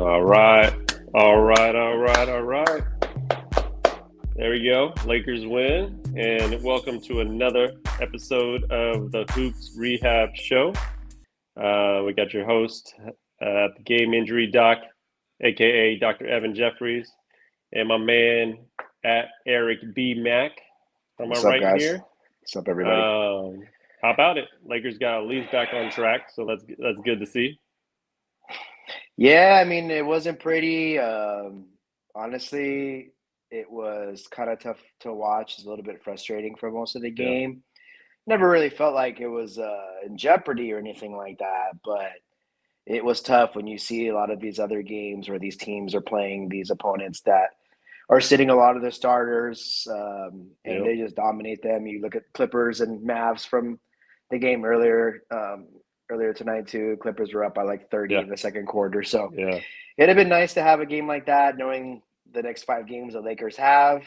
All right. All right. All right. All right. There we go. Lakers win. And welcome to another episode of the Hoops Rehab Show. We got your host, the Game Injury Doc, a.k.a. Dr. Evan Jeffries, and my man at Eric B. Mack. Am I What's up, right guys? here? What's up, everybody? How about it? Lakers got Lee's back on track, so that's good to see. Yeah, I mean, it wasn't pretty. Honestly, it was kind of tough to watch. It's a little bit frustrating for most of the Yeah. game. Never really felt like it was in jeopardy or anything like that, but it was tough when you see a lot of these other games where these teams are playing these opponents that are sitting a lot of their starters, and Yep. they just dominate them. You look at Clippers and Mavs from the game earlier tonight too. Clippers were up by like 30 Yeah. in the second quarter. So Yeah. it'd have been nice to have a game like that, knowing the next 5 games the Lakers have.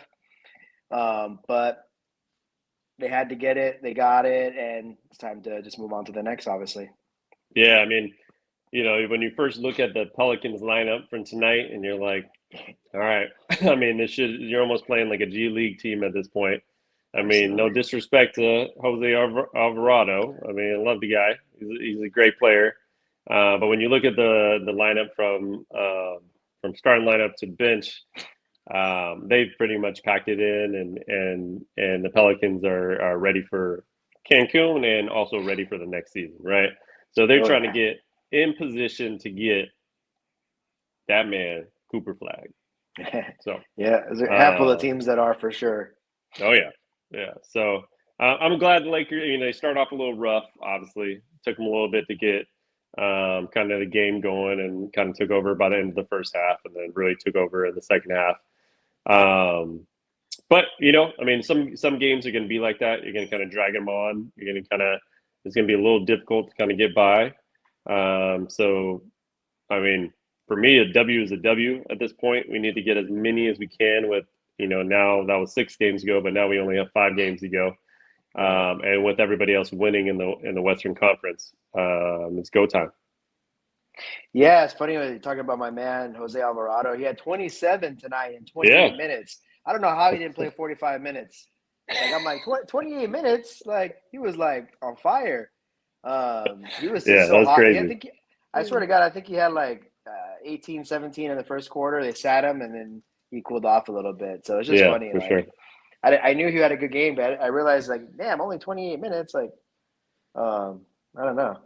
But they had to get it. They got it, and it's time to just move on to the next, obviously. Yeah, I mean, when you first look at the Pelicans lineup from tonight, and you're like, all right, I mean, you're almost playing like a G League team at this point. I mean, no disrespect to Jose Alvarado. I mean, I love the guy. He's a great player. But when you look at the lineup from starting lineup to bench, they've pretty much packed it in, and the Pelicans are ready for Cancun and also ready for the next season, right? So they're trying to get in position to get that man Cooper Flag. So yeah, there's a handful of teams that are for sure. Oh yeah. So I'm glad the Lakers. They start off a little rough. Obviously, took them a little bit to get kind of the game going, and kind of took over by the end of the first half, and then really took over in the second half. But I mean, some games are going to be like that. You're going to kind of drag them on. You're going to it's going to be a little difficult to kind of get by. So, I mean, for me, a W is a W at this point. We need to get as many as we can with, now that was 6 games ago, but now we only have 5 games to go. And with everybody else winning in the Western Conference, it's go time. Yeah, it's funny when you're talking about my man, Jose Alvarado. He had 27 tonight in 28 minutes. I don't know how he didn't play 45 minutes. Like, I'm like, 28 minutes? Like, he was, like, on fire. He was just so hot. Crazy. I swear to God, I think he had, like, 18, 17 in the first quarter. They sat him, and then he cooled off a little bit. So it's just funny. For sure. I knew he had a good game, but I realized, like, damn, only 28 minutes. Like, I don't know.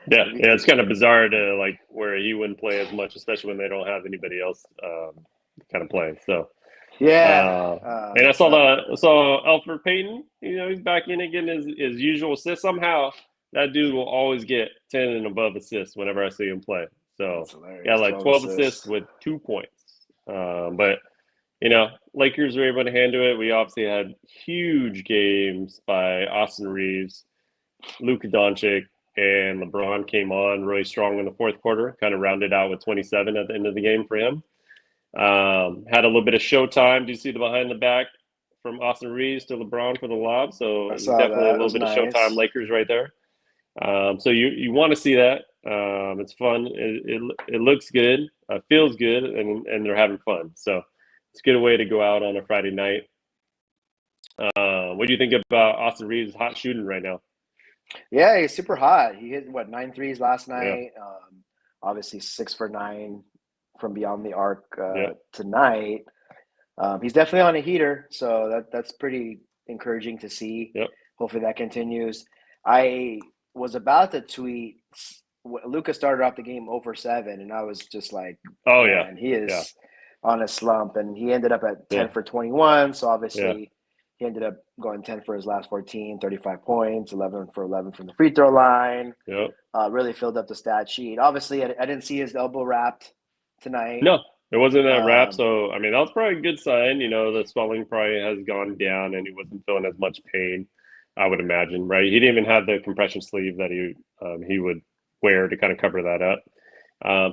Yeah, it's kind of bizarre to, like, where he wouldn't play as much, especially when they don't have anybody else kind of playing. So yeah, and I saw Alfred Payton. He's back in again, his usual assist. Somehow that dude will always get 10 and above assists whenever I see him play. So yeah, like 12 assists with 2 points. But Lakers were able to handle it. We obviously had huge games by Austin Reaves, Luka Doncic, and LeBron came on really strong in the fourth quarter, kind of rounded out with 27 at the end of the game for him. Had a little bit of showtime. Do you see the behind the back from Austin Reaves to LeBron for the lob? So it's definitely a little bit of showtime Lakers right there. So you want to see that. It's fun. It looks good, feels good, and they're having fun. So it's a good way to go out on a Friday night. What do you think about Austin Reaves' hot shooting right now? Yeah, he's super hot. He hit 9 threes last night. Yeah. Obviously 6 for 9 from beyond the arc tonight. He's definitely on a heater, so that's pretty encouraging to see. Yep. Hopefully that continues. I was about to tweet. Luka started off the game 0 for 7, and I was just like, "Oh man, he is on a slump." And he ended up at 10 for 21. So obviously, he ended up going 10 for his last 14, 35 points, 11 for 11 from the free throw line. Yep. Really filled up the stat sheet. Obviously, I didn't see his elbow wrapped tonight. No, it wasn't that wrap. So, I mean, that was probably a good sign. The swelling probably has gone down and he wasn't feeling as much pain, I would imagine, right? He didn't even have the compression sleeve that he would wear to kind of cover that up.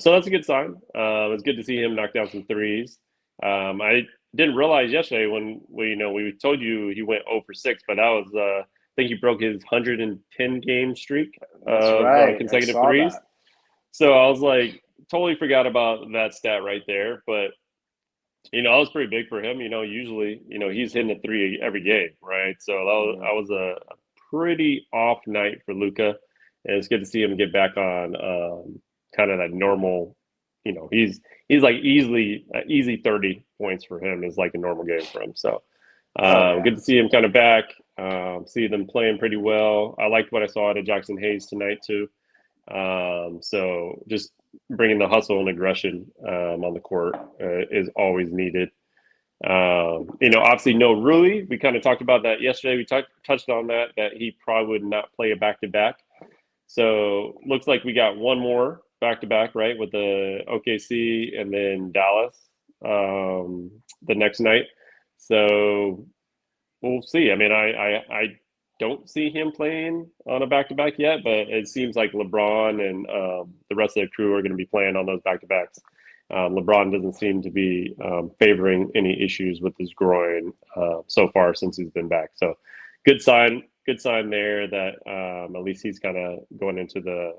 So that's a good sign. It's good to see him knock down some threes. I didn't realize yesterday when we told you he went 0 for 6, but that was I think he broke his 110 game streak of consecutive threes. So I was like, totally forgot about that stat right there. But that was pretty big for him. Usually, he's hitting a three every game, right? So that was a pretty off night for Luka, and it's good to see him get back on kind of that normal. He's like easy 30 points for him is like a normal game for him. So good to see him kind of back. See them playing pretty well. I liked what I saw out of Jackson Hayes tonight too. So just bringing the hustle and aggression on the court is always needed. Obviously no Rui. We kind of talked about that yesterday. We touched on that he probably would not play a back-to-back. So looks like we got one more back-to-back, right, with the OKC and then Dallas the next night. So we'll see. I mean, I don't see him playing on a back-to-back yet, but it seems like LeBron and the rest of the crew are going to be playing on those back-to-backs. LeBron doesn't seem to be favoring any issues with his groin so far since he's been back. So good sign there that at least he's kind of going into the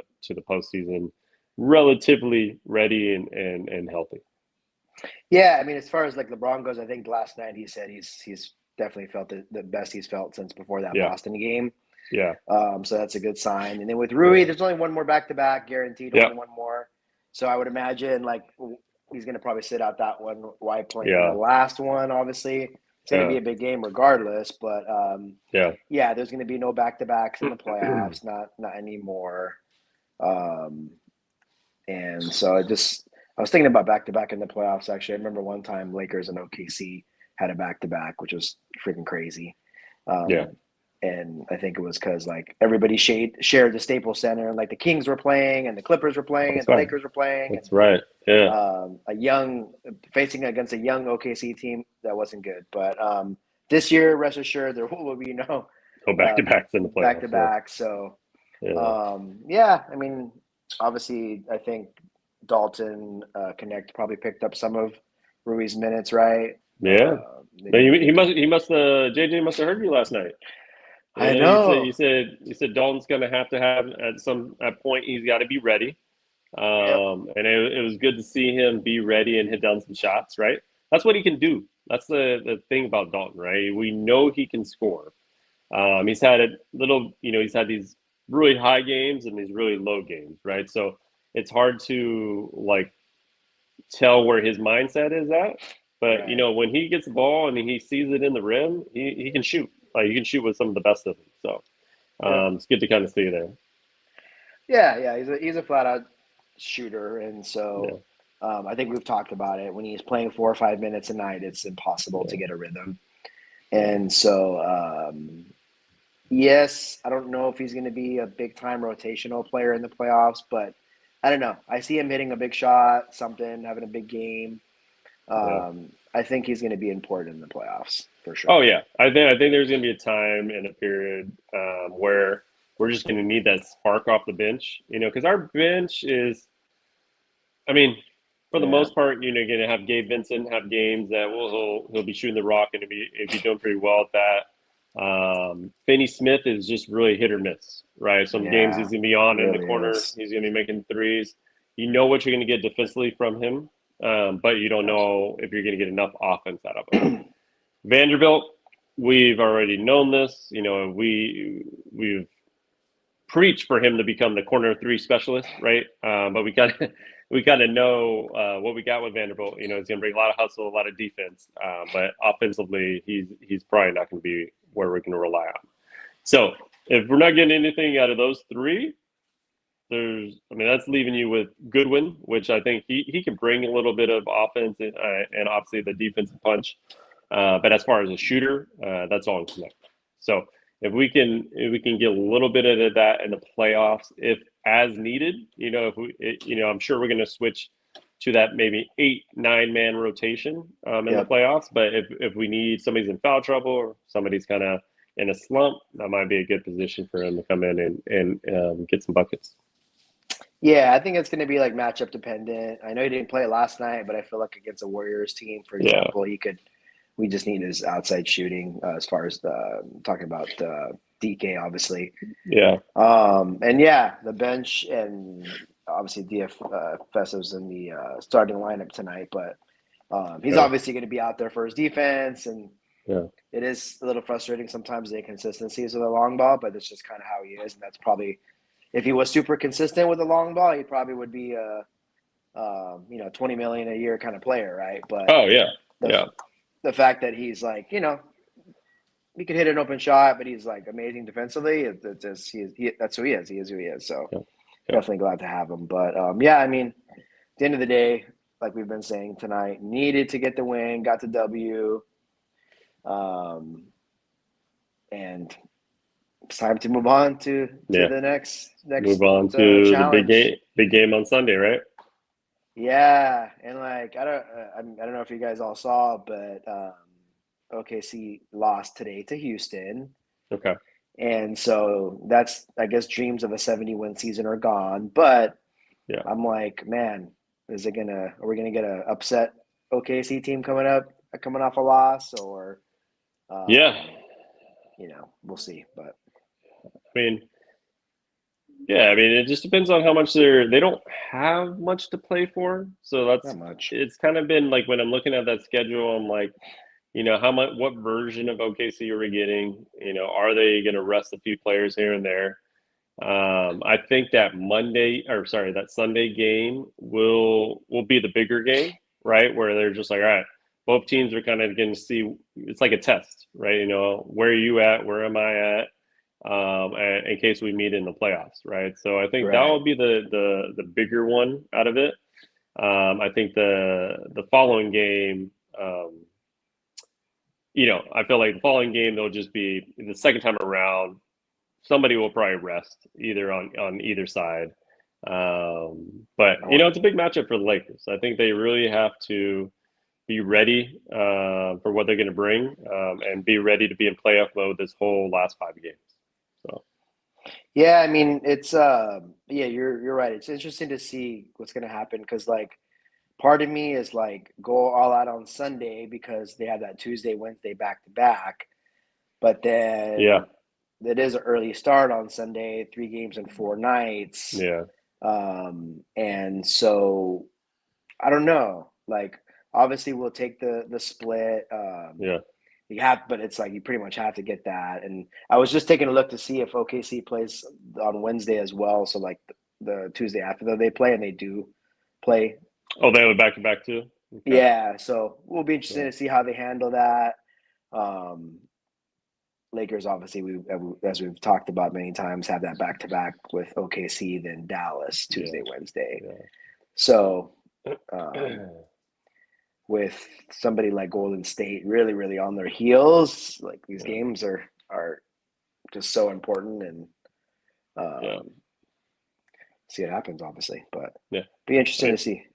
postseason relatively ready and healthy. Yeah, I mean, as far as like LeBron goes, I think last night he said he's definitely felt the best he's felt since before that Boston game. Yeah. So that's a good sign. And then with Rui, there's only one more back-to-back, guaranteed only one more. So I would imagine like he's going to probably sit out that one while playing the last one. Obviously, it's going to be a big game regardless. But there's going to be no back-to-backs in the playoffs, not anymore. And so I was thinking about back-to-back in the playoffs. Actually, I remember one time Lakers and OKC had a back-to-back, which was freaking crazy. And I think it was because like everybody shared the Staples Center, and like the Kings were playing, and the Clippers were playing, and the Lakers were playing. That's right. Yeah. Facing against a young OKC team that wasn't good. But this year, rest assured, there will be no back-to-backs in the playoffs. Back-to-back. So, I mean, obviously, I think Dalton Connect probably picked up some of Rui's minutes, right? Yeah. JJ must have heard you last night. I know. You said Dalton's going to have at point he's got to be ready. And it was good to see him be ready and hit down some shots, right? That's what he can do. That's the thing about Dalton, right? We know he can score. He's had he's had these really high games and these really low games, right? So it's hard to like tell where his mindset is at. But when he gets the ball and he sees it in the rim, he can shoot. Like he can shoot with some of the best of them. So it's good to kind of see there. Yeah. He's a flat out shooter, and so I think we've talked about it. When he's playing 4 or 5 minutes a night, it's impossible to get a rhythm. And so yes, I don't know if he's going to be a big time rotational player in the playoffs, but I don't know. I see him hitting a big shot, having a big game. I think he's going to be important in the playoffs for sure. Oh yeah, I think there's going to be a time and a period where we're just going to need that spark off the bench, because our bench is, I mean, for the most part, you're going to have Gabe Vincent have games that he'll be shooting the rock and he'll be doing pretty well at that. Finney Smith is just really hit or miss, right? Some games he's going to be on in the corner, he's going to be making threes. You know what you're going to get defensively from him. But you don't know if you're going to get enough offense out of it. Vanderbilt, we've already known this. We've preached for him to become the corner 3 specialist, right? But we got to know what we got with Vanderbilt. He's going to bring a lot of hustle, a lot of defense, but offensively, he's probably not going to be where we're going to rely on. So if we're not getting anything out of those 3. That's leaving you with Goodwin, which I think he can bring a little bit of offense and obviously the defensive punch. But as far as a shooter, that's all in Connect. So if we can get a little bit of that in the playoffs, if as needed, I'm sure we're going to switch to that maybe 8-9 man rotation in the playoffs. But if we need somebody's in foul trouble or somebody's kind of in a slump, that might be a good position for him to come in and get some buckets. Yeah, I think it's going to be like matchup dependent. I know he didn't play last night, but I feel like against a Warriors team, for example, we just need his outside shooting as far as talking about DK, obviously. Yeah. The bench and obviously DFS was in the starting lineup tonight, but he's obviously going to be out there for his defense, and it is a little frustrating sometimes the inconsistencies of the long ball, but it's just kind of how he is, and that's probably if he was super consistent with the long ball, he probably would be a $20 million a year kind of player, right? But the fact that he's like, he could hit an open shot, but he's like amazing defensively. That's who he is. He is who he is. So definitely glad to have him. But I mean, at the end of the day, like we've been saying tonight, needed to get the win, got the W, and it's time to move on to the next move on to challenge. the big game on Sunday, right? Yeah, and like I don't know if you guys all saw, but OKC lost today to Houston. Okay. And so that's, I guess, dreams of a 70-win season are gone. But I'm like, man, are we gonna get a upset OKC team coming off a loss, or we'll see. But I mean, it just depends on how much they don't have much to play for. So that's not much. It's kind of been like when I'm looking at that schedule, I'm like, what version of OKC are we getting? Are they going to rest a few players here and there? I think that that Sunday game will be the bigger game, right? Where they're just like, all right, both teams are kind of going to see. It's like a test, right? Where are you at? Where am I at? In case we meet in the playoffs, right? So I think that will be the bigger one out of it. I think the following game. I feel like the following game, they'll just be the second time around. Somebody will probably rest either on either side. But it's a big matchup for the Lakers. I think they really have to be ready for what they're going to bring and be ready to be in playoff mode this whole last 5 games. So. Yeah, I mean, it's you're right. It's interesting to see what's going to happen because part of me is like go all out on Sunday because they have that Tuesday, Wednesday back to back. But then it is an early start on Sunday, 3 games in 4 nights. Yeah. And so I don't know. Like obviously we'll take the split. But it's like you pretty much have to get that. And I was just taking a look to see if OKC plays on Wednesday as well. So like the Tuesday after they play, and they do play. Oh, they have a back-to-back too? Okay. Yeah, so we'll be interested to see how they handle that. Lakers, obviously, as we've talked about many times, have that back-to-back with OKC, then Dallas, Tuesday, Wednesday. Yeah. So with somebody like Golden State really, really on their heels, like these games are just so important, and see what happens, obviously. But be interesting to see.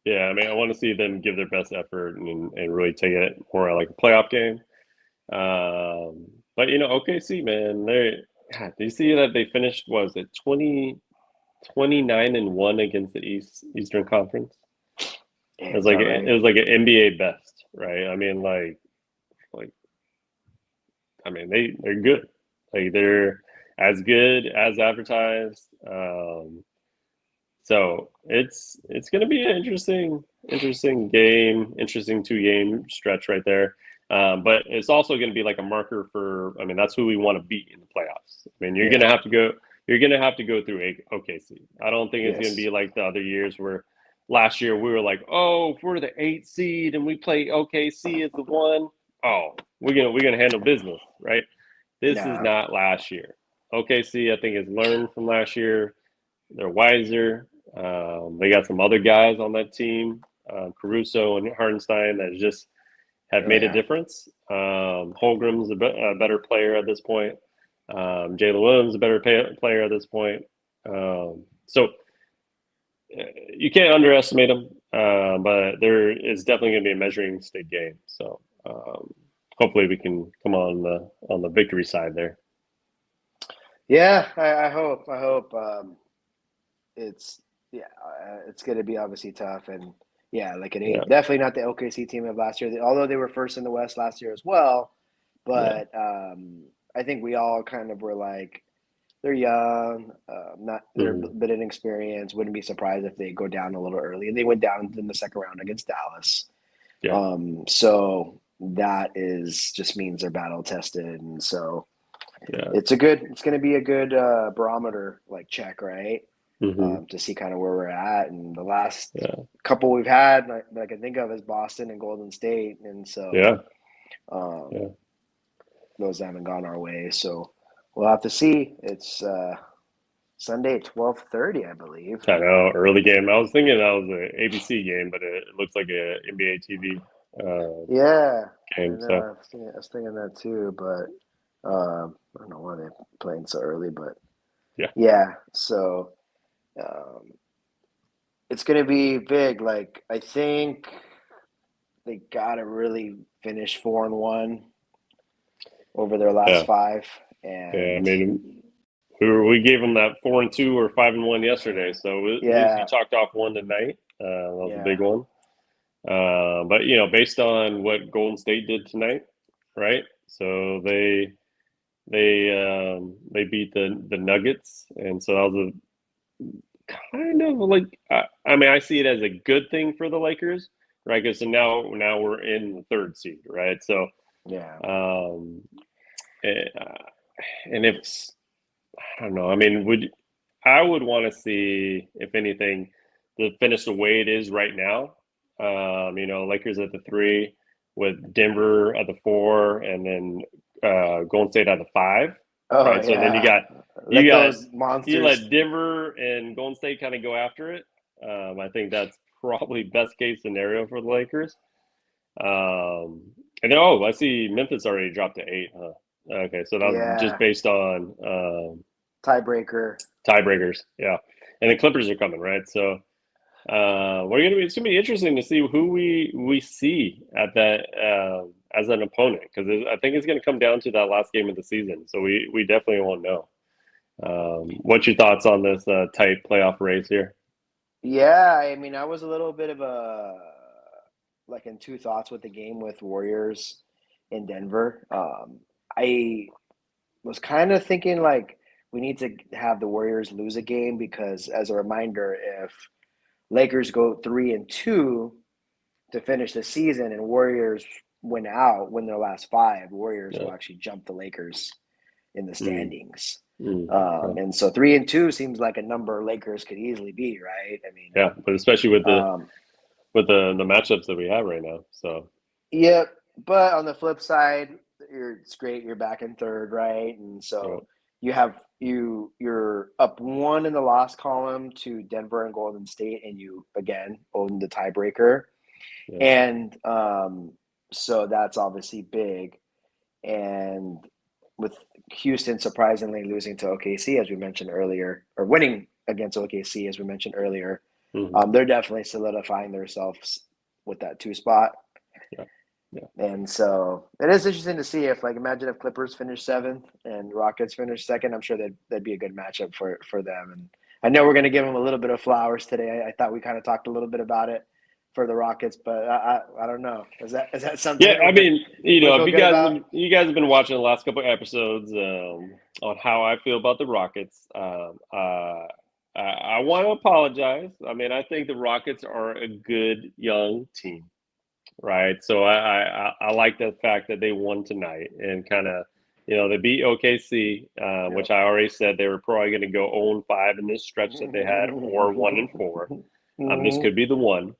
Yeah, I mean, I want to see them give their best effort and really take it more like a playoff game. But OKC, man, do you see that they finished? Was it 29-1 against the Eastern Conference? It was like it was like an NBA best, right? I mean, they're good. Like they're as good as advertised. So it's going to be an interesting game, interesting 2-game stretch right there. But it's also going to be like a marker for. I mean, that's who we want to beat in the playoffs. I mean, you're going to have to go. You're going to have to go through OKC. I don't think it's going to be like the other years where last year we were like, oh, if we're the 8th seed and we play OKC as the 1, we're gonna handle business, right? This is not last year. OKC, I think, has learned from last year. They're wiser. They got some other guys on that team, Caruso and Hartenstein, that just have made a difference. Holmgren's a better player at this point. Jalen Williams is a better player at this point. So you can't underestimate them, but there is definitely going to be a measuring stick game. So hopefully we can come on the victory side there. Yeah, I hope. It's going to be obviously tough, and definitely not the OKC team of last year. Although they were first in the West last year as well, but I think we all kind of were like, they're young, they're a bit inexperienced. Wouldn't be surprised if they go down a little early. They went down in the second round against Dallas. Yeah. So that just means they're battle tested, and so it's going to be a good barometer check, right? To see kind of where we're at. And the last couple we've had that I can think of is Boston and Golden State, and so those haven't gone our way. So we'll have to see. It's Sunday at 12:30, I believe. I know, early game. I was thinking that was an ABC game, but it looks like an NBA TV game. So I was thinking that too, but I don't know why they're playing so early, but so it's going to be big. I think they got to really finish 4-1 over their last 5. And I mean, we gave them that 4-2 or 5-1 yesterday, so we talked off one tonight. That was a big one. But based on what Golden State did tonight, right? So they beat the Nuggets, and so that was a kind of I see it as a good thing for the Lakers, right? Because now we're in the 3rd seed, right? So and if I don't know, I mean, I would want to see, if anything, the finish the way it is right now. Lakers at the 3, with Denver at the 4, and then Golden State at the 5. Oh, right? So then you got those monsters. You let Denver and Golden State kind of go after it. I think that's probably best case scenario for the Lakers. And I see Memphis already dropped to 8. Huh? Okay, so that was just based on tiebreakers. Yeah, and the Clippers are coming, right? So it's gonna be interesting to see who we see at that as an opponent, because I think it's gonna come down to that last game of the season. So we definitely won't know. What's your thoughts on this tight playoff race here? Yeah, I mean, I was a little bit of in two thoughts with the game with Warriors in Denver. I was kind of thinking we need to have the Warriors lose a game, because, as a reminder, if Lakers go 3-2 to finish the season and Warriors win their last 5, Warriors will actually jump the Lakers in the standings. And so 3-2 seems like a number Lakers could easily be, right? I mean, but especially with the matchups that we have right now. So but on the flip side, it's great you're back in 3rd, right? And so you're up 1 in the loss column to Denver and Golden State, and you again own the tiebreaker. And so that's obviously big. And with Houston surprisingly losing to OKC, as we mentioned earlier, or winning against OKC, as we mentioned earlier, they're definitely solidifying themselves with that 2 spot. And so it is interesting to see if, imagine if Clippers finish 7th and Rockets finish 2nd. I'm sure that'd be a good matchup for them. And I know we're going to give them a little bit of flowers today. I thought we kind of talked a little bit about it for the Rockets, but I don't know. Is that something? Yeah, I mean, if you guys have been watching the last couple of episodes on how I feel about the Rockets, I want to apologize. I mean, I think the Rockets are a good young team. Right, so I like the fact that they won tonight, and kind of, they beat OKC, which I already said they were probably going to go 0-5 in this stretch that they had, or 1-4. This could be the one.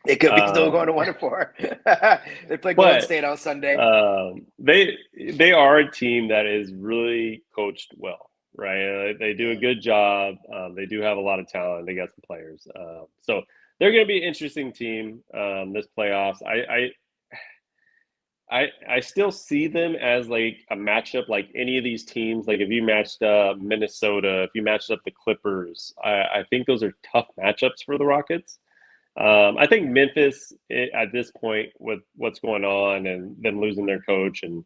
They could be still going to 1-4. They play Golden State on Sunday. They are a team that is really coached well, right? They do a good job. They do have a lot of talent. They got some players. So they're going to be an interesting team this playoffs. I still see them as a matchup like any of these teams. If you matched up Minnesota, if you matched up the Clippers, I think those are tough matchups for the Rockets. I think Memphis at this point, with what's going on and them losing their coach and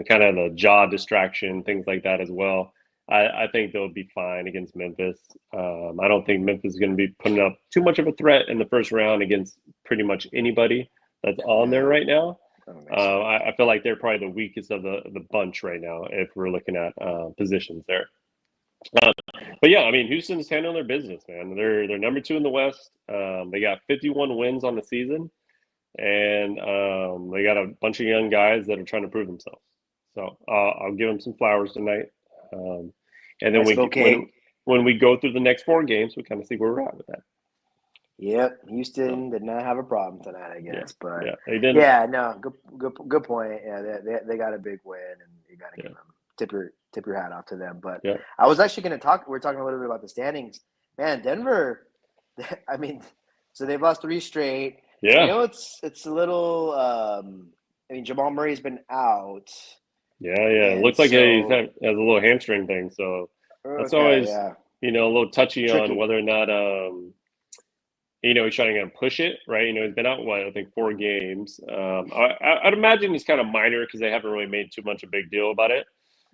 kind of the jaw distraction, things like that as well, I think they'll be fine against Memphis. I don't think Memphis is going to be putting up too much of a threat in the first round against pretty much anybody that's on there right now. I feel like they're probably the weakest of the bunch right now if we're looking at positions there. But yeah, I mean, Houston's handling their business, man. They're number 2 in the West. They got 51 wins on the season, and they got a bunch of young guys that are trying to prove themselves. So I'll give them some flowers tonight. And then Nice when we go through the next 4 games, we kind of see where we're at with that. Yep, Houston did not have a problem tonight, I guess. But they didn't. Yeah, no, good point. Yeah, they got a big win, and you got to give them tip your hat off to them. But I was actually going to talk. We're talking a little bit about the standings, man. Denver, I mean, so they've lost 3 straight. Yeah, I know it's a little. I mean, Jamal Murray's been out. Yeah. It looks like he has a little hamstring thing, so that's always a little touchy tricky on whether or not he's trying to push it, right? He's been out, I think 4 games. I'd imagine he's kind of minor because they haven't really made too much a big deal about it.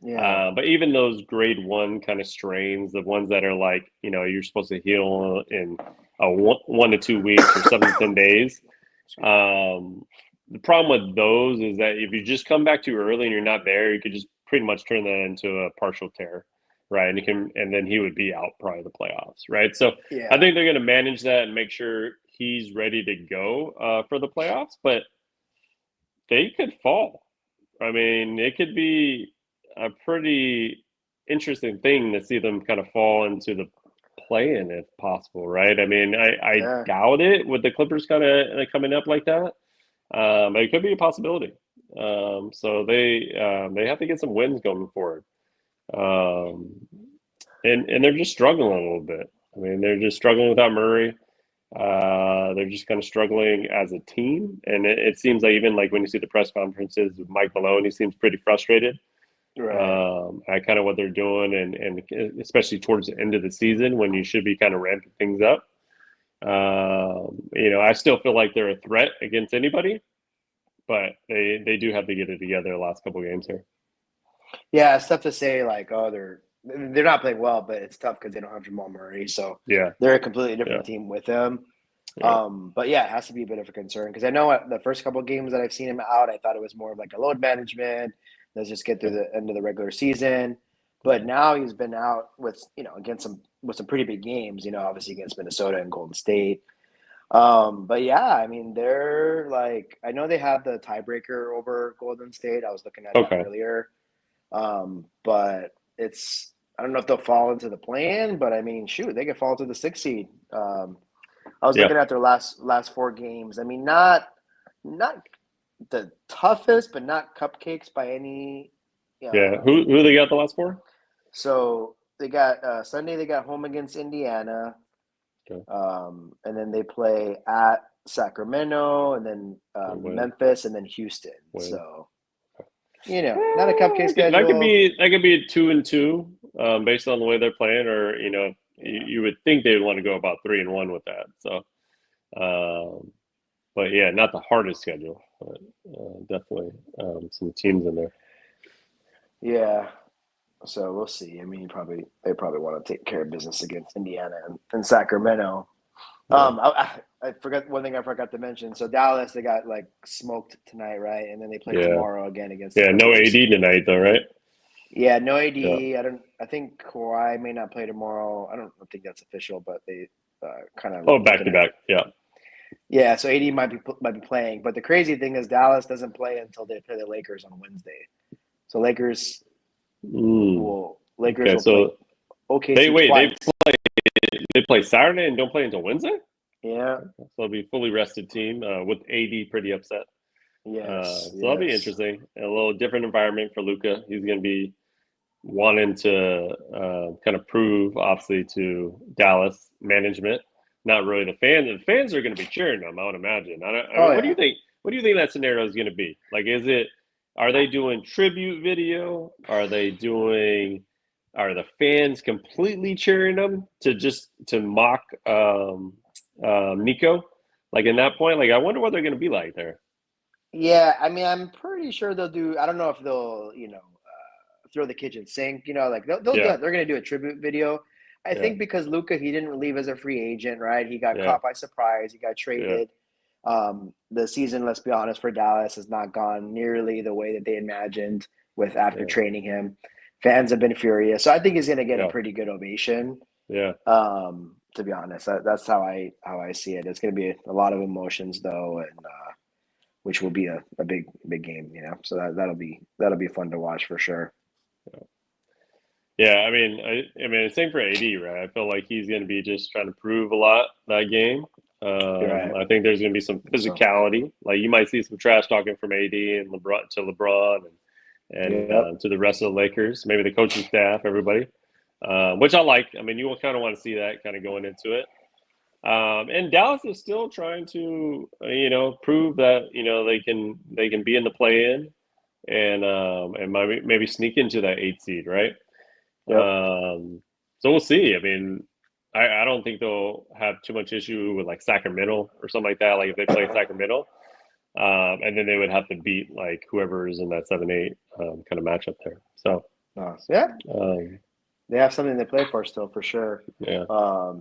Yeah. But even those grade 1 kind of strains, the ones that are like, you're supposed to heal in 1 to 2 weeks or 7 to 10 days. The problem with those is that if you just come back too early and you're not there, you could just pretty much turn that into a partial tear. Right. And then he would be out probably the playoffs. Right. So I think they're going to manage that and make sure he's ready to go for the playoffs, but they could fall. I mean, it could be a pretty interesting thing to see them kind of fall into the play-in if possible. Right. I mean, I doubt it with the Clippers kind of coming up like that. But it could be a possibility. So they have to get some wins going forward. And they're just struggling a little bit. I mean, they're just struggling without Murray. They're just kind of struggling as a team. And it seems like even like when you see the press conferences with Mike Malone, he seems pretty frustrated at kind of what they're doing. And especially towards the end of the season when you should be kind of ramping things up. I still feel like they're a threat against anybody, but they do have to get it together the last couple of games here. Yeah, it's tough to say like, oh, they're not playing well, but it's tough because they don't have Jamal Murray, so they're a completely different team with him. But it has to be a bit of a concern because I know the first couple of games that I've seen him out, I thought it was more of like a load management. Let's just get through the end of the regular season. But now he's been out with against some pretty big games. Obviously against Minnesota and Golden State. But I mean they're like I know they have the tiebreaker over Golden State. I was looking at that earlier. But I don't know if they'll fall into the play-in, but I mean, shoot, they could fall to the 6th seed. I was looking at their last 4 games. I mean, not the toughest, but not cupcakes by any. Who they got the last 4? So they got Sunday. They got home against Indiana, and then they play at Sacramento, and then Memphis, and then Houston. So. Not a cupcake schedule. That could be a 2-2, based on the way they're playing, or you would think they would want to go about 3-1 with that. So, but not the hardest schedule, but definitely some teams in there. Yeah, so we'll see. I mean, they probably want to take care of business against Indiana and Sacramento. I forgot one thing I forgot to mention. So Dallas, they got like smoked tonight, right? And then they play tomorrow again against. No AD tonight though, right? Yeah, no AD. Yeah. I think Kawhi may not play tomorrow. I don't think that's official, but they kind of. Back to back. Yeah. Yeah, so AD might be playing, but the crazy thing is Dallas doesn't play until they play the Lakers on Wednesday. So Lakers. Will play OKC twice. They play Saturday and don't play until Wednesday? Yeah. So it'll be a fully rested team with AD pretty upset. Yes. So that'll be interesting. A little different environment for Luka. He's going to be wanting to kind of prove, obviously, to Dallas management. Not really the fans. The fans are going to be cheering them, I would imagine. What do you think? What do you think that scenario is going to be? Like, are they doing tribute video? Are the fans completely cheering them to mock Nico? Like in that point, like I wonder what they're going to be like there. Yeah, I mean, I'm pretty sure they'll do. I don't know if they'll, throw the kitchen sink. Like they'll do it. They're going to do a tribute video. I think because Luka, he didn't leave as a free agent, right? He got caught by surprise. He got traded. The season, let's be honest, for Dallas has not gone nearly the way that they imagined after training him. Fans have been furious. So I think he's going to get a Yeah. pretty good ovation. Yeah. To be honest, that's how I see it. It's going to be a lot of emotions though, and which will be a big game, you know. So that'll be fun to watch for sure. Yeah, I mean, same for AD, right? I feel like he's going to be just trying to prove a lot that game. Right. I think there's going to be some So physicality. Like you might see some trash talking from AD and LeBron and yep. to the rest of the Lakers, maybe the coaching staff, everybody, which I like. I mean, you will kind of want to see that kind of going into it. And Dallas is still trying to, prove that they can be in the play-in and maybe sneak into that 8 seed, right? Yep. So we'll see. I mean, I don't think they'll have too much issue with like Sacramento or something like that. Like if they play Sacramento, and then they would have to beat like whoever is in that 7-8 kind of matchup there. So Yeah. um, They have something to play for still, for sure. yeah,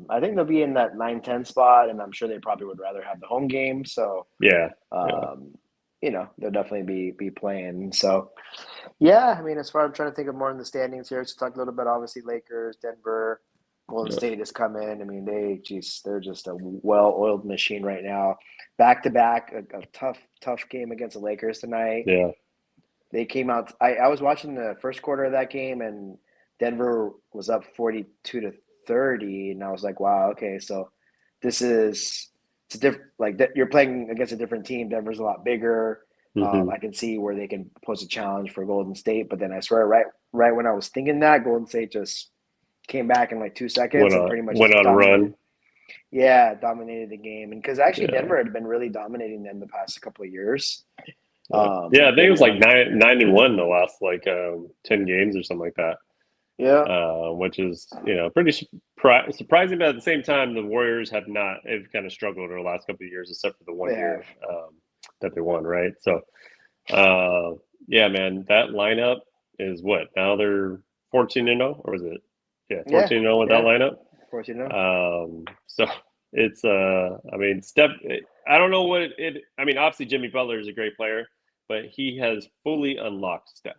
I think they'll be in that 9-10 spot, and I'm sure they probably would rather have the home game. So, yeah, they'll definitely be playing. So, yeah, I mean, as far as I'm trying to think of more in the standings here, to talk a little bit, obviously, Lakers, Denver, Golden yeah. State has come in. I mean, they're just a well-oiled machine right now. Back to back, a tough game against the Lakers tonight. Yeah. They came out. I was watching the first quarter of that game, and Denver was up 42-30, and I was like, wow, okay, so it's a different, like that you're playing against a different team. Denver's a lot bigger. Hmm. I can see where they can pose a challenge for Golden State, but then I swear, right when I was thinking that, Golden State just came back in like 2 seconds and pretty much Went just on a dominated. run. Yeah, dominated the game, and because actually Yeah. Denver had been really dominating them the past couple of years. Yeah. Yeah. I think it They was like won. 9-1 the last like 10 games or something like that. Yeah, Which is pretty surprising, but at the same time, the Warriors have kind of struggled over the last couple of years, except for the one they have. year that they won, right? So, yeah, man, that lineup is what now they're 14-0, or was it? Yeah, Yeah, 14-0 with that yeah. lineup. Of course, you know. So it's I mean, Steph. I don't know what it. I mean, obviously Jimmy Butler is a great player, but he has fully unlocked Steph,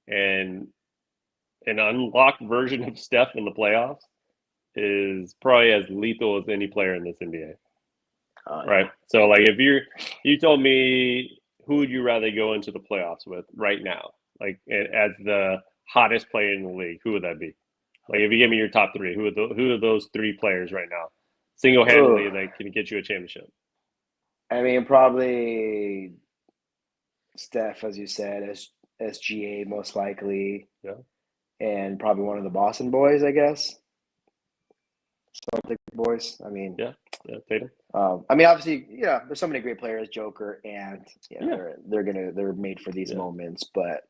and an unlocked version of Steph in the playoffs is probably as lethal as any player in this NBA. Oh Right. yeah. So like if you told me who would you rather go into the playoffs with right now, like as the hottest player in the league, who would that be? Like if you give me your top three, who are those three players right now, single handedly Oh, that can get you a championship? I mean, probably Steph, as you said, as SGA most likely, Yeah. and probably one of the Boston boys, I guess. Celtic boys. Yeah. Yeah. Tatum. I mean, obviously, there's so many great players, Joker, and Yeah. they're made for these Yeah. moments. But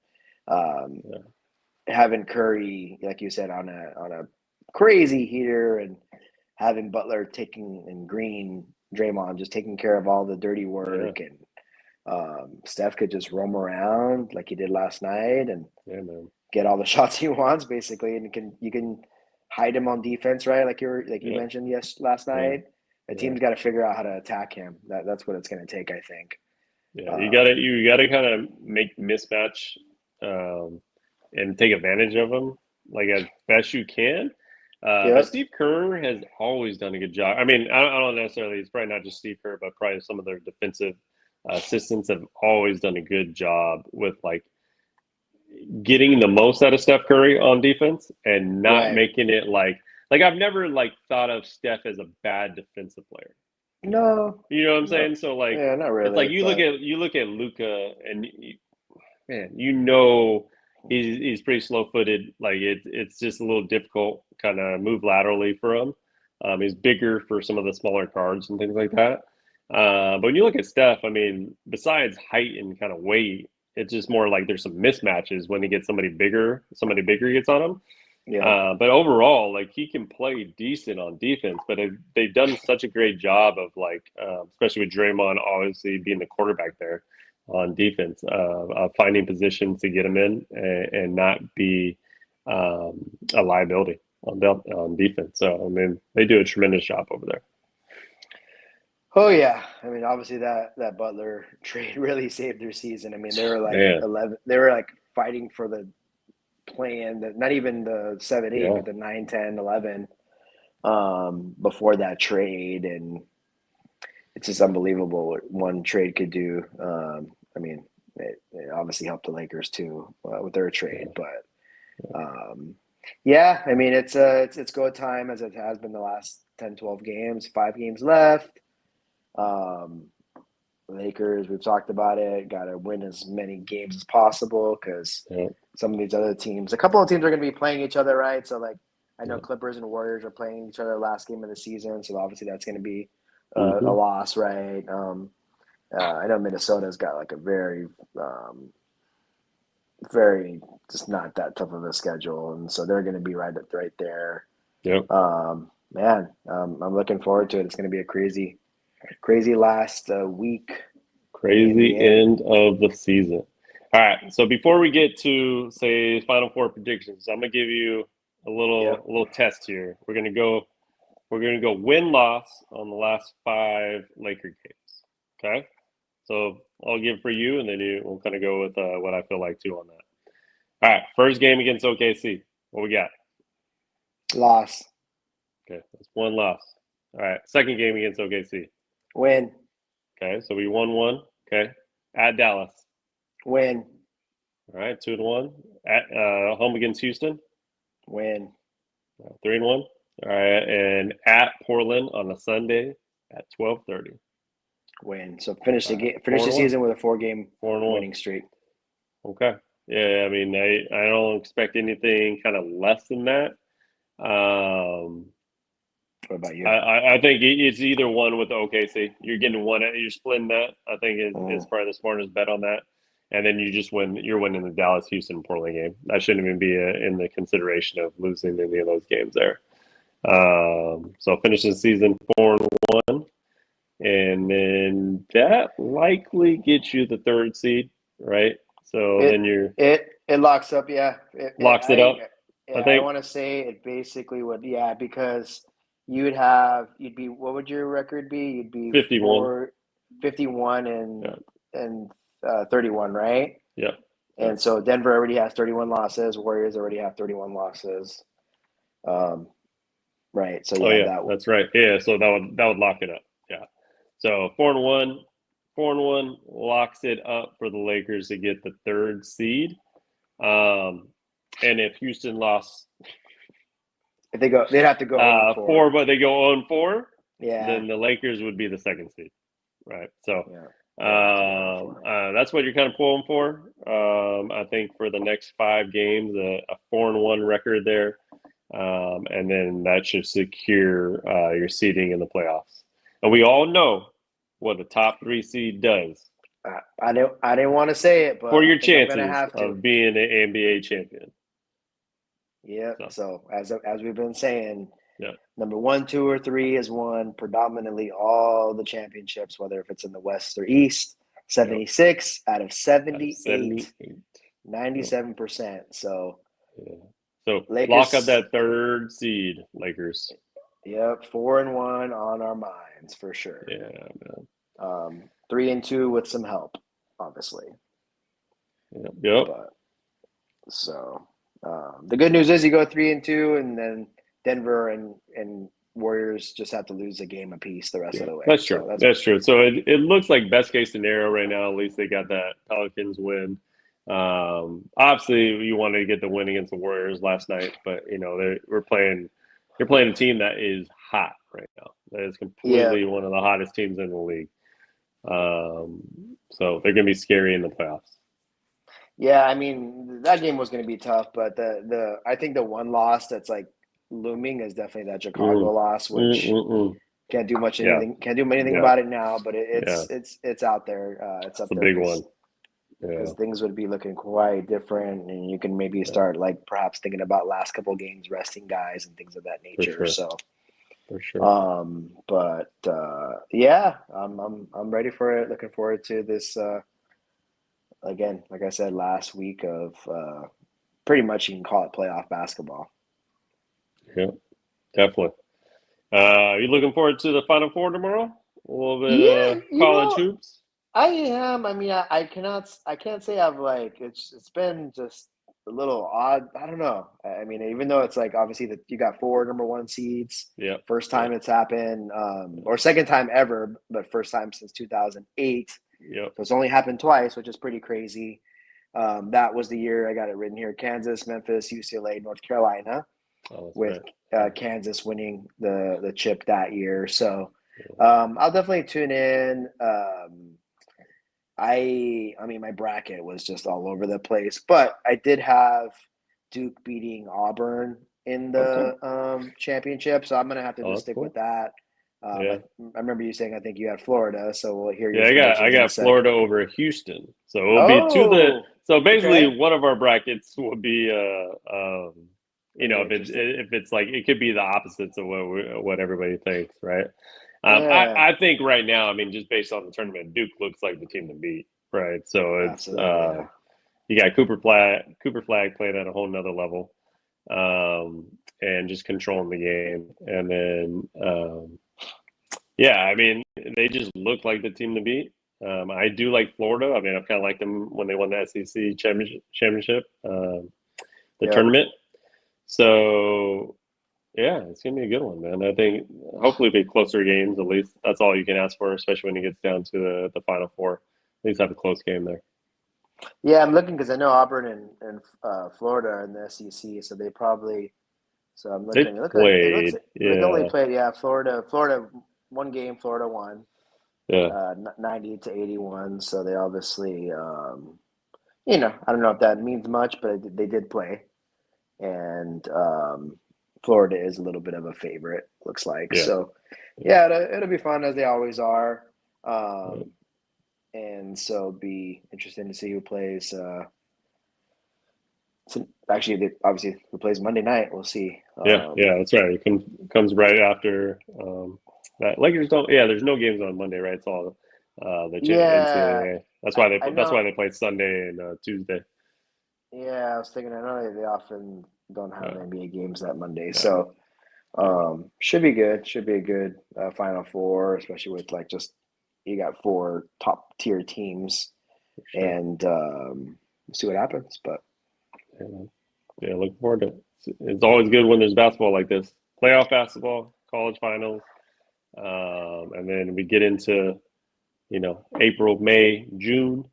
um, Yeah. having Curry, like you said, on a crazy heater, and having Butler taking and Green, Draymond just taking care of all the dirty Yeah. work, and Steph could just roam around like he did last night and Yeah, man. get all the shots he wants, basically, and you can hide him on defense, right? Like you Yeah. mentioned last Yeah. night. The Yeah. team's got to figure out how to attack him. That's what it's going to take, I think. Yeah. Um, You gotta kind of make mismatch um, and take advantage of them like as best you can. But yep. Steve Kerr has always done a good job. I mean, I don't necessarily. It's probably not just Steve Kerr, but probably some of their defensive assistants have always done a good job with like getting the most out of Steph Curry on defense and not Right. making it like I've never like thought of Steph as a bad defensive player. No. You know what I'm No. saying? So like Yeah, not it's like really, but you look at Luka and man, he's pretty slow footed. Like it's just a little difficult kind of move laterally for him. He's bigger for some of the smaller guards and things like that. But when you look at Steph, I mean, besides height and kind of weight, it's just more like there's some mismatches when he gets somebody bigger gets on him. yeah. But overall, like he can play decent on defense, but they've done such a great job of like, especially with Draymond obviously being the quarterback there on defense, finding positions to get him in and not be a liability on defense. So I mean, they do a tremendous job over there. Oh yeah. I mean, obviously that Butler trade really saved their season. I mean, they were like Man, 11. They were like fighting for the playing not even the 7-8, but the 9, 10, 11 before that trade, and it's just unbelievable what one trade could do. I mean, it obviously helped the Lakers too with their trade, but yeah, I mean it's go time as it has been the last 10, 12 games, 5 games left. Lakers, we've talked about it, got to win as many games as possible because some of these other teams, a couple of teams are going to be playing each other, right? So like I know Clippers and Warriors are playing each other last game of the season, so obviously that's going to be a loss, right? I know Minnesota's got like a very just not that tough of a schedule, and so they're going to be right there. Yep. Man, I'm looking forward to it. It's going to be a crazy last week. Crazy end of the season. All right. So before we get to say Final Four predictions, I'm gonna give you a little test here. We're gonna go win-loss on the last 5 Laker games. Okay. So I'll give for you, and then we'll kind of go with what I feel like too on that. All right. First game against OKC. What we got? Loss. Okay, that's 1 loss. All right. Second game against OKC. Win. Okay, so we won 1. Okay, at Dallas. Win. All right, 2-1. At home against Houston. Win. 3-1. All right, and at Portland on a Sunday at 12:30. Win. So finish the season with a 4-game winning streak. Okay. Yeah, I mean, I don't expect anything kind of less than that. What about you? I think it's either one with the OKC. You're getting one. You're splitting that. I think is probably the smartest bet on that. And then you just win. You're winning the Dallas, Houston, Portland game. That shouldn't even be in the consideration of losing any of those games there. So finishing the season 4-1, and then that likely gets you the 3rd seed, right? So then it locks up. Yeah, locks it up. I think. I want to say it basically would. Yeah, because you'd be, what would your record be? You'd be 51 and 31, right? Yeah. And so Denver already has 31 losses. Warriors already have 31 losses. Right. So that's right. Yeah. So that would lock it up. Yeah. So 4-1 locks it up for the Lakers to get the 3rd seed. And if Houston lost, if they'd have to go 4, but they go 0-4. Yeah. Then the Lakers would be the 2nd seed, right? So that's what you're kind of pulling for. I think for the next 5 games, a 4-1 record there, and then that should secure your seeding in the playoffs. And we all know what the top 3 seed does. I didn't want to say it, but for your chances of being an NBA champion. Yeah. So as we've been saying, number 1, 2, or 3 has won predominantly all the championships, whether if it's in the West or East. 76 out of 78, 97%. So Lakers, lock up that 3rd seed, Lakers. Yep, 4-1 on our minds for sure. Yeah, man. 3-2 with some help, obviously. Yep. The good news is you go 3-2, and then Denver and Warriors just have to lose a game apiece the rest of the way. That's true. So that's true. So it looks like best case scenario right now. At least they got that Pelicans win. Obviously, you wanted to get the win against the Warriors last night, but you're playing a team that is hot right now. That is completely one of the hottest teams in the league. So they're going to be scary in the playoffs. Yeah, I mean that game was going to be tough, but I think the one loss that's like looming is definitely that Chicago loss, which can't do much anything. Can't do anything about it now, but it's out there. It's up there. It's a big one. Because things would be looking quite different, and you can maybe start like perhaps thinking about last couple of games, resting guys and things of that nature. For sure. So, for sure. But I'm ready for it. Looking forward to this. Again, like I said last week, of pretty much you can call it playoff basketball. Yeah, definitely. Are you looking forward to the Final Four tomorrow? A little bit of college hoops. I am. I mean, I can't say I've it's been just a little odd. I don't know. I mean, even though it's like obviously that you got 4 number 1 seeds. Yeah. First time it's happened, or second time ever, but first time since 2008. Yep. So it's only happened twice, which is pretty crazy. That was the year, I got it written here: Kansas, Memphis, UCLA, North Carolina, with Kansas winning the chip that year. So I'll definitely tune in. I mean, my bracket was just all over the place, but I did have Duke beating Auburn in the championship, so I'm gonna have to just stick with that. I remember you saying I think you had Florida, so we'll hear your I got Florida over Houston, so it'll be to the. So basically, one of our brackets will be if it's like it could be the opposites of what everybody thinks, right? I think right now, I mean, just based on the tournament, Duke looks like the team to beat, right? So it's you got Cooper Flag playing at a whole nother level, and just controlling the game, and then I mean, they just look like the team to beat. I do like Florida. I mean, I've kind of liked them when they won the SEC championship, the tournament. So. Yeah, it's gonna be a good one, man. I think hopefully it'll be closer games. At least that's all you can ask for, especially when it gets down to the Final Four. At least have a close game there. Yeah, I'm looking because I know Auburn and Florida are in the SEC, so they probably. So I'm looking. They only played. Yeah, Florida 1 game. Florida won. Yeah. 90-81. So they obviously, I don't know if that means much, but they did play, and. Florida is a little bit of a favorite, looks like. Yeah. So, it'll be fun as they always are. And so it'll be interesting to see who plays. Obviously, who plays Monday night. We'll see. That's right. It comes right after that. Lakers don't. Yeah, there's no games on Monday, right? It's all the NCAA. That's why they play Sunday and Tuesday. Yeah, I was thinking. I know they often don't have NBA games that Monday, so should be good. Should be a good Final Four, especially with like just you got 4 top tier teams, and we'll see what happens. But looking forward to it. It's always good when there's basketball like this, playoff basketball, college finals, and then we get into April, May, June,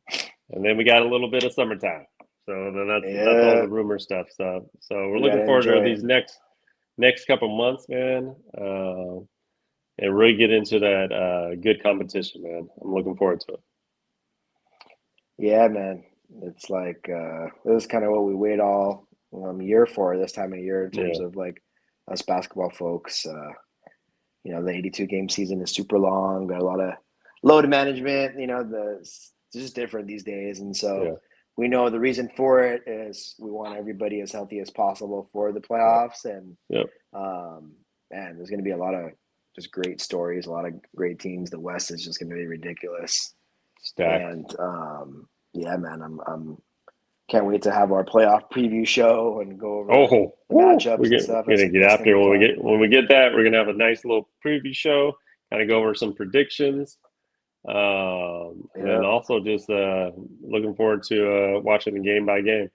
and then we got a little bit of summertime. So then that's all the rumor stuff. So we're looking forward to these next couple months, man, and really get into that good competition, man. I'm looking forward to it. Yeah, man. It's like this is kind of what we wait all year for this time of year in terms of like us basketball folks. The 82 game season is super long. Got a lot of load management. It's just different these days, and so. Yeah. We know the reason for it is we want everybody as healthy as possible for the playoffs, and man, there's going to be a lot of just great stories, a lot of great teams. The West is just going to be ridiculous. Stacked. And man, I'm can't wait to have our playoff preview show and go over the matchups and stuff. We're gonna get after when we get that. We're gonna have a nice little preview show, kind of go over some predictions. And also just looking forward to watching the game by game.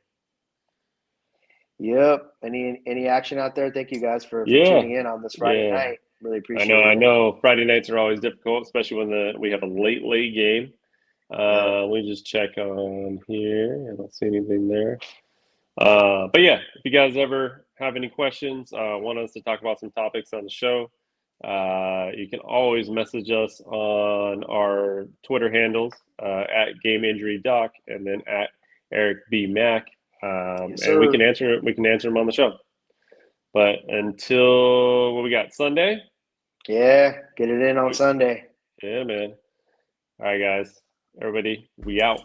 Yep. Any action out there? Thank you guys for tuning in on this Friday night. Really appreciate it. I know Friday nights are always difficult, especially when we have a late game. Let me just check on here. I don't see anything there. But if you guys ever have any questions, want us to talk about some topics on the show, you can always message us on our Twitter handles at GameInjuryDoc and then at Eric B. Mack, and we can answer them on the show. But until what we got Sunday, get it in on Sunday. Yeah, man. All right, guys, everybody, we out.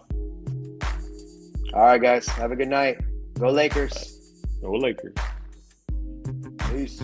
All right, guys, have a good night. Go Lakers. Go Lakers. Peace.